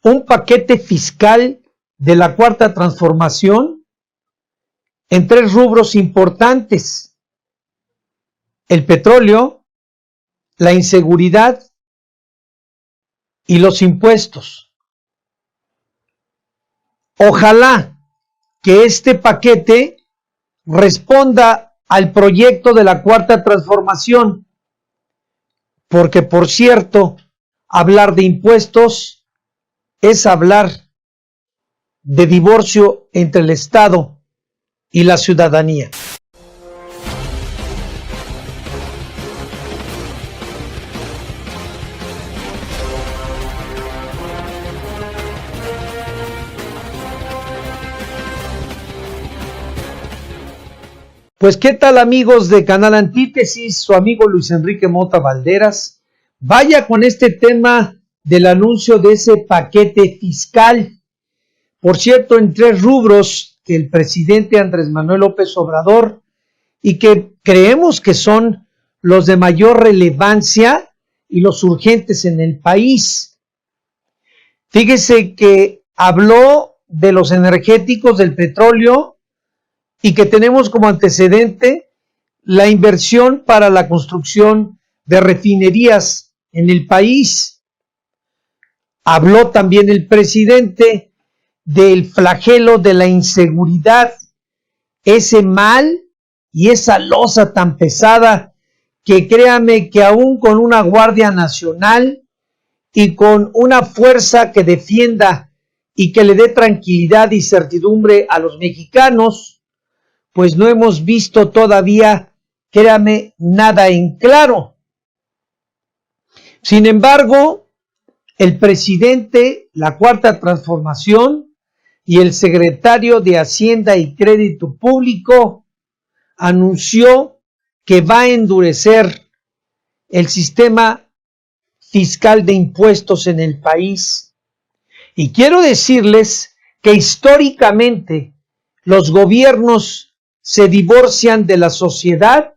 un paquete fiscal de la Cuarta Transformación en 3 rubros importantes: el petróleo, la inseguridad y los impuestos. Ojalá que este paquete responda al proyecto de la Cuarta Transformación, porque, por cierto, hablar de impuestos es hablar de divorcio entre el Estado y la ciudadanía. Pues qué tal, amigos de Canal Antítesis, su amigo Luis Enrique Mota Valderas. Vaya con este tema del anuncio de ese paquete fiscal, por cierto, en 3 rubros que el presidente Andrés Manuel López Obrador, y que creemos que son los de mayor relevancia y los urgentes en el país. Fíjese que habló de los energéticos, del petróleo, y que tenemos como antecedente la inversión para la construcción de refinerías en el país. Habló también el presidente del flagelo de la inseguridad, ese mal y esa losa tan pesada que, créame, que aún con una Guardia Nacional y con una fuerza que defienda y que le dé tranquilidad y certidumbre a los mexicanos, pues no hemos visto todavía, créame, nada en claro. Sin embargo, el presidente, la Cuarta Transformación y el secretario de Hacienda y Crédito Público anunció que va a endurecer el sistema fiscal de impuestos en el país. Y quiero decirles que históricamente los gobiernos se divorcian de la sociedad,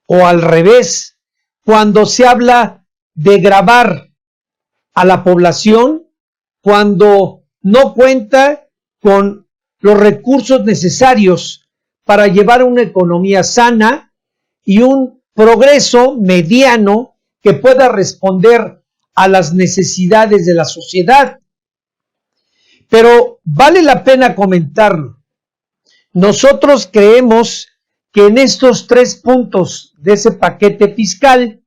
o al revés, cuando se habla de gravar a la población, cuando no cuenta con los recursos necesarios para llevar una economía sana y un progreso mediano que pueda responder a las necesidades de la sociedad. Pero vale la pena comentarlo. Nosotros creemos que en estos 3 puntos de ese paquete fiscal,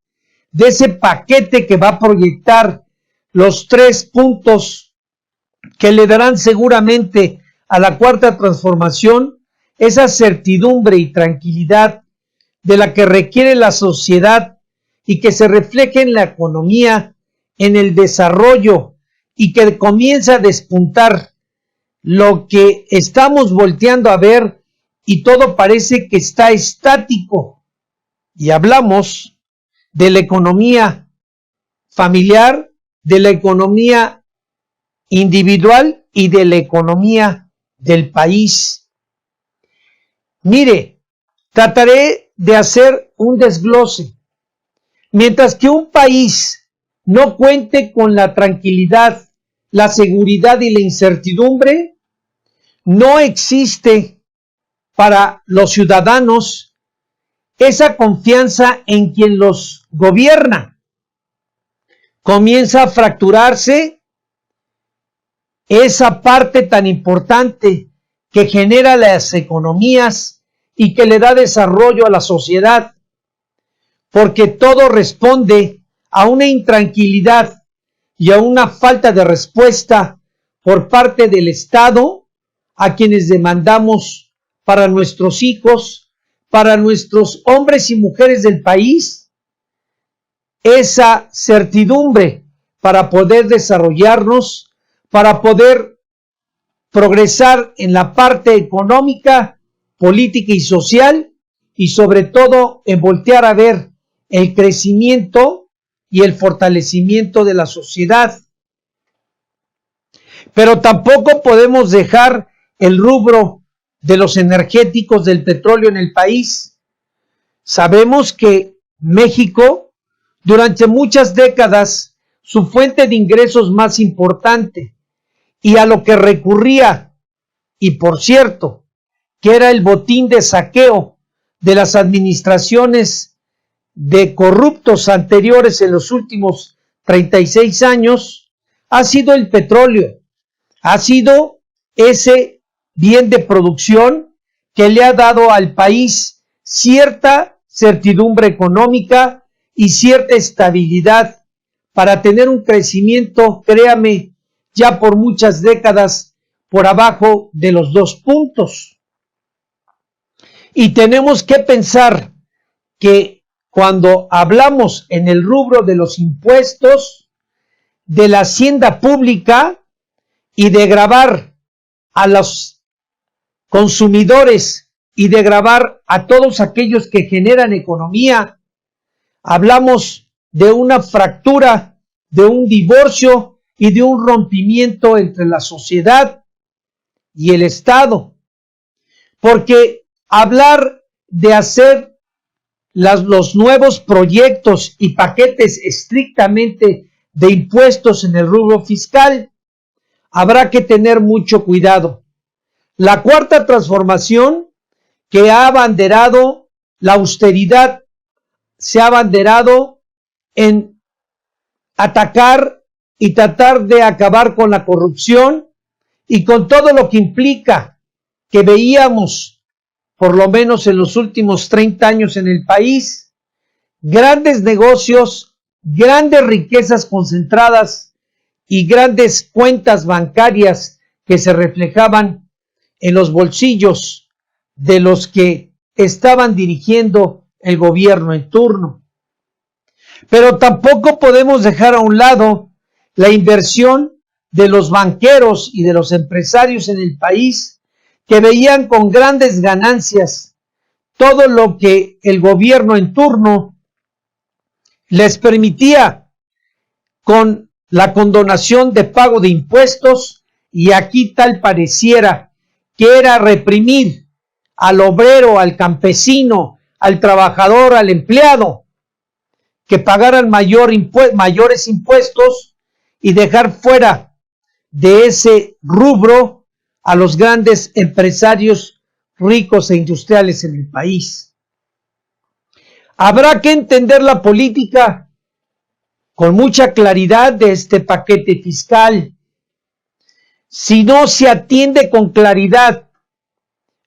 de ese paquete que va a proyectar los 3 puntos que le darán seguramente a la Cuarta Transformación esa certidumbre y tranquilidad de la que requiere la sociedad y que se refleje en la economía, en el desarrollo, y que comienza a despuntar lo que estamos volteando a ver y todo parece que está estático. Y hablamos de la economía familiar, de la economía individual y de la economía del país. Mire, trataré de hacer un desglose. Mientras que un país no cuente con la tranquilidad, la seguridad y la incertidumbre, no existe para los ciudadanos esa confianza en quien los gobierna. Comienza a fracturarse esa parte tan importante que genera las economías y que le da desarrollo a la sociedad, porque todo responde a una intranquilidad y a una falta de respuesta por parte del Estado a quienes demandamos para nuestros hijos, para nuestros hombres y mujeres del país, esa certidumbre para poder desarrollarnos, para poder progresar en la parte económica, política y social, y sobre todo en voltear a ver el crecimiento y el fortalecimiento de la sociedad. Pero tampoco podemos dejar el rubro de los energéticos, del petróleo en el país. Sabemos que México durante muchas décadas su fuente de ingresos más importante y a lo que recurría, y por cierto, que era el botín de saqueo de las administraciones de corruptos anteriores en los últimos 36 años, ha sido el petróleo, ha sido ese bien de producción que le ha dado al país cierta certidumbre económica y cierta estabilidad para tener un crecimiento, créame, ya por muchas décadas por abajo de los 2 puntos. Y tenemos que pensar que cuando hablamos en el rubro de los impuestos, de la hacienda pública y de gravar a los consumidores y de gravar a todos aquellos que generan economía, hablamos de una fractura, de un divorcio y de un rompimiento entre la sociedad y el Estado. Porque hablar de hacer los nuevos proyectos y paquetes estrictamente de impuestos en el rubro fiscal, habrá que tener mucho cuidado. La cuarta transformación, que ha abanderado la austeridad, se ha abanderado en atacar y tratar de acabar con la corrupción y con todo lo que implica, que veíamos por lo menos en los últimos 30 años en el país, grandes negocios, grandes riquezas concentradas y grandes cuentas bancarias que se reflejaban en los bolsillos de los que estaban dirigiendo el gobierno en turno. Pero tampoco podemos dejar a un lado la inversión de los banqueros y de los empresarios en el país, que veían con grandes ganancias todo lo que el gobierno en turno les permitía con la condonación de pago de impuestos, y aquí tal pareciera que era reprimir al obrero, al campesino, al trabajador, al empleado, que pagaran mayores impuestos y dejar fuera de ese rubro a los grandes empresarios ricos e industriales en el país. Habrá que entender la política con mucha claridad de este paquete fiscal. Si no se atiende con claridad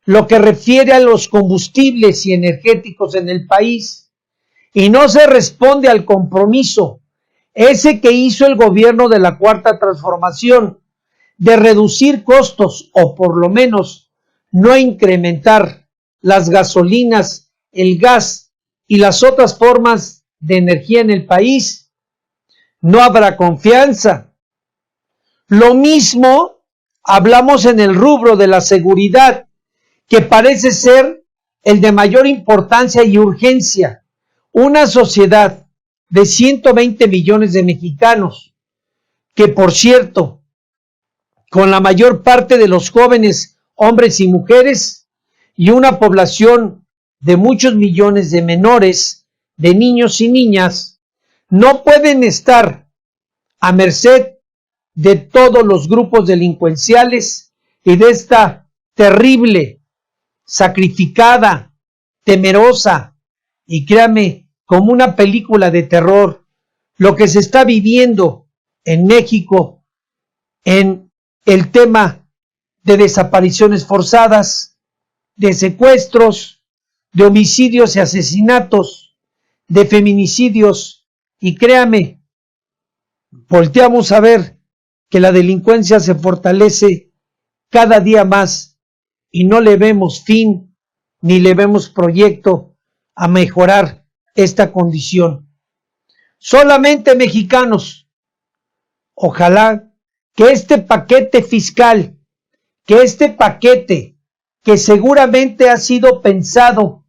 lo que refiere a los combustibles y energéticos en el país, y no se responde al compromiso ese que hizo el gobierno de la Cuarta Transformación de reducir costos, o por lo menos no incrementar las gasolinas, el gas y las otras formas de energía en el país, no habrá confianza. Lo mismo hablamos en el rubro de la seguridad, que parece ser el de mayor importancia y urgencia. Una sociedad de 120 millones de mexicanos, que por cierto, con la mayor parte de los jóvenes, hombres y mujeres, y una población de muchos millones de menores, de niños y niñas, no pueden estar a merced de todos los grupos delincuenciales y de esta terrible, sacrificada, temerosa y créame, como una película de terror, lo que se está viviendo en México en el tema de desapariciones forzadas, de secuestros, de homicidios y asesinatos, de feminicidios, y créame, volteamos a ver que la delincuencia se fortalece cada día más y no le vemos fin ni le vemos proyecto a mejorar esta condición. Solamente mexicanos, ojalá que este paquete fiscal, que este paquete que seguramente ha sido pensado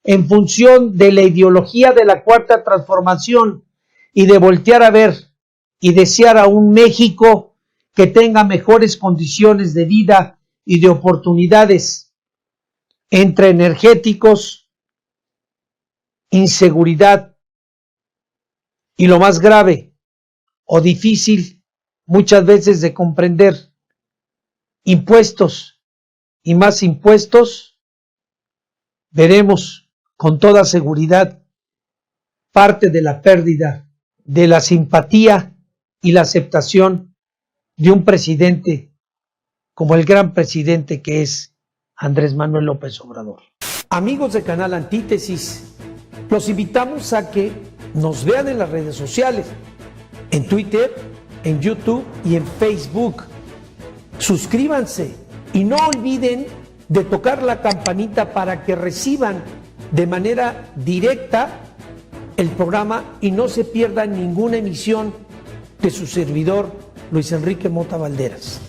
en función de la ideología de la Cuarta Transformación y de voltear a ver y desear a un México que tenga mejores condiciones de vida y de oportunidades, entre energéticos, inseguridad y lo más grave, o difícil muchas veces de comprender. Impuestos y más impuestos, veremos con toda seguridad parte de la pérdida de la simpatía y la aceptación de un presidente como el gran presidente que es Andrés Manuel López Obrador. Amigos de Canal Antítesis, los invitamos a que nos vean en las redes sociales, en Twitter, en YouTube y en Facebook. Suscríbanse y no olviden de tocar la campanita para que reciban de manera directa el programa y no se pierdan ninguna emisión de su servidor Luis Enrique Mota Valderas.